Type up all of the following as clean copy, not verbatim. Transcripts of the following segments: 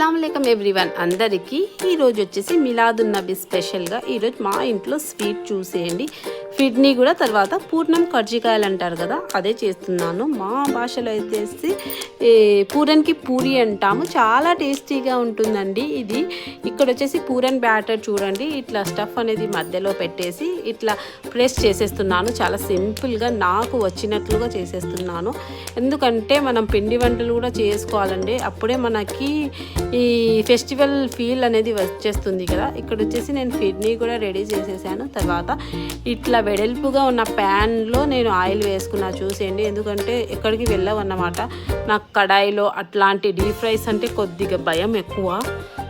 అస్సలాము అలైకుం ఎవ్రీవన్ అందరికీ ఈరోజు వచ్చేసి మిలాదున్ నబీ స్పెషల్గా ఈరోజు మా ఇంట్లో స్వీట్ చూసేయండి. ఫిడ్నీ కూడా తర్వాత పూర్ణం కర్జికాయలు అంటారు కదా, అదే చేస్తున్నాను. మా భాషలో అయితే పూరన్కి పూరి అంటాము. చాలా టేస్టీగా ఉంటుందండి ఇది. ఇక్కడ వచ్చేసి పూరన్ బ్యాటర్ చూడండి, ఇట్లా స్టఫ్ అనేది మధ్యలో పెట్టేసి ఇట్లా ప్రెస్ చేసేస్తున్నాను. చాలా సింపుల్గా నాకు వచ్చినట్లుగా చేసేస్తున్నాను. ఎందుకంటే మనం పిండి వంటలు కూడా చేసుకోవాలండి, అప్పుడే మనకి ఈ ఫెస్టివల్ ఫీల్ అనేది వచ్చేస్తుంది కదా. ఇక్కడ వచ్చేసి నేను ఫిడ్నీ కూడా రెడీ చేసేసాను. తర్వాత ఇట్లా వెడల్పుగా ఉన్న ప్యాన్లో నేను ఆయిల్ వేసుకున్నా చూసేయండి. ఎందుకంటే ఎక్కడికి వెళ్ళవన్నమాట. నాకు కడాయిలో అట్లాంటి డీప్ ఫ్రైస్ అంటే కొద్దిగా భయం ఎక్కువ,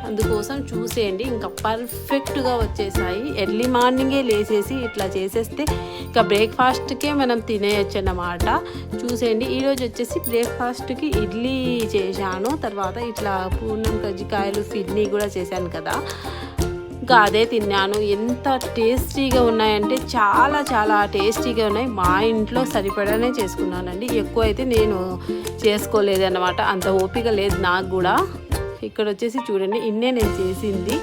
అందుకోసం చూసేయండి. ఇంకా పర్ఫెక్ట్గా వచ్చేసాయి. ఎర్లీ మార్నింగే లేసేసి ఇట్లా చేసేస్తే ఇంకా బ్రేక్ఫాస్ట్కే మనం తినేయచ్చు అన్నమాట. చూసేయండి, ఈరోజు వచ్చేసి బ్రేక్ఫాస్ట్కి ఇడ్లీ చేశాను. తర్వాత ఇట్లా పూర్ణం కజ్జికాయలు ఫిడ్నీ కూడా చేశాను కదా, ఇంకా అదే తిన్నాను. ఎంత టేస్టీగా ఉన్నాయంటే చాలా చాలా టేస్టీగా ఉన్నాయి. మా ఇంట్లో సరిపడానే చేసుకున్నానండి, ఎక్కువ అయితే నేను చేసుకోలేదన్నమాట, అంత ఓపిక లేదు నాకు కూడా. ఇక్కడ వచ్చేసి చూడండి, ఇన్నే నేను చేసింది.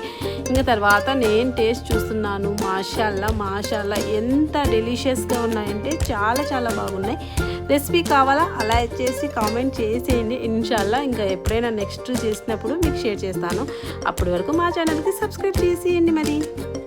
ఇంకా తర్వాత నేను టేస్ట్ చూస్తున్నాను. మాషాల్లా ఎంత డెలిషియస్గా ఉన్నాయంటే చాలా చాలా బాగున్నాయి. రెసిపీ కావాలా అలా చేసి కామెంట్ చేసేయండి. ఇన్షాల్లా ఇంకా ఎప్పుడైనా నెక్స్ట్ చేసినప్పుడు మీకు షేర్ చేస్తాను. అప్పటి వరకు మా ఛానల్కి సబ్స్క్రైబ్ చేసేయండి మరి.